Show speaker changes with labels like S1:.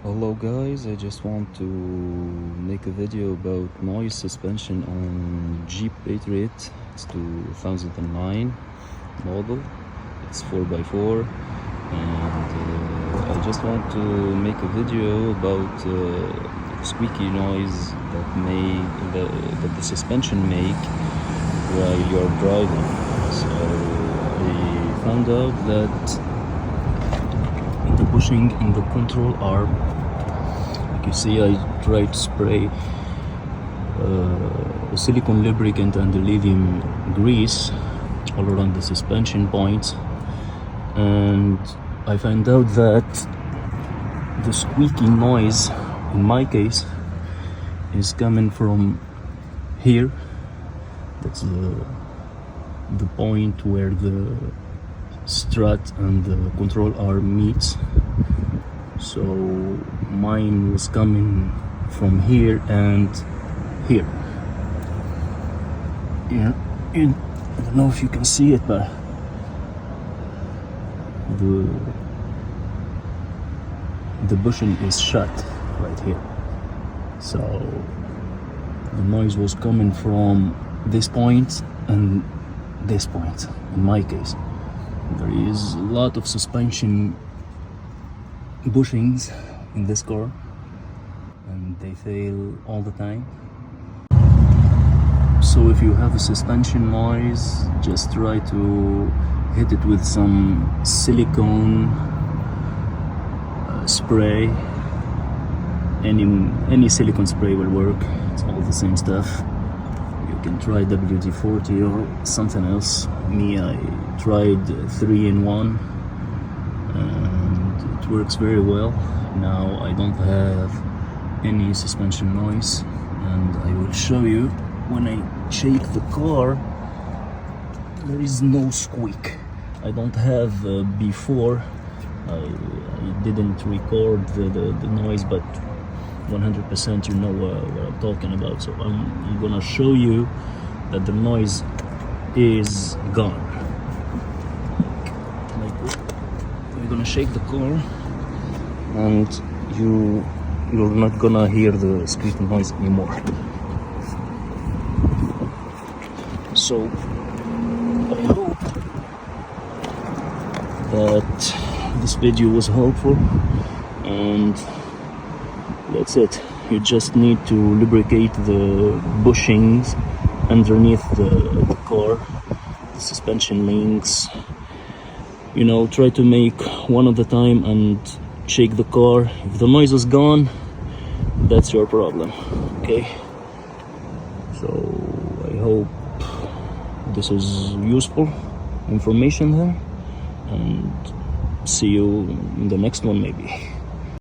S1: Hello guys, I just want to make a video about noise suspension on Jeep Patriot. It's 2009 model. It's 4x4 and I just want to make a video about squeaky noise that the suspension make while you're driving. So I found out that the bushing in the control arm, like you see, I tried to spray silicone lubricant and the lithium grease all around the suspension points, and I found out that the squeaking noise in my case is coming from here. That's the point where the strut and the control arm meets. So mine was coming from here and here. Yeah, I don't know if you can see it, but the bushing is shut right here. So the noise was coming from this point and this point in my case. There is a lot of suspension bushings in this car and they fail all the time. So if you have a suspension noise, just try to hit it with some silicone spray. Any silicone spray will work. It's all the same stuff. You can try WD-40 or something else. Me, I tried 3-in-1 and it works very well. Now I don't have any suspension noise, and I will show you when I shake the car. There is no squeak. I don't have before. I didn't record the noise, but 100% you know what I'm talking about. So I'm gonna show you that the noise is gone. Like, you're gonna shake the car and you're not gonna hear the squeaking noise anymore. So I hope that this video was helpful, and that's it. You just need to lubricate the bushings underneath the car, the suspension links. You know, try to make one at a time and shake the car. If the noise is gone, that's your problem, okay? So I hope this is useful information there, and see you in the next one maybe.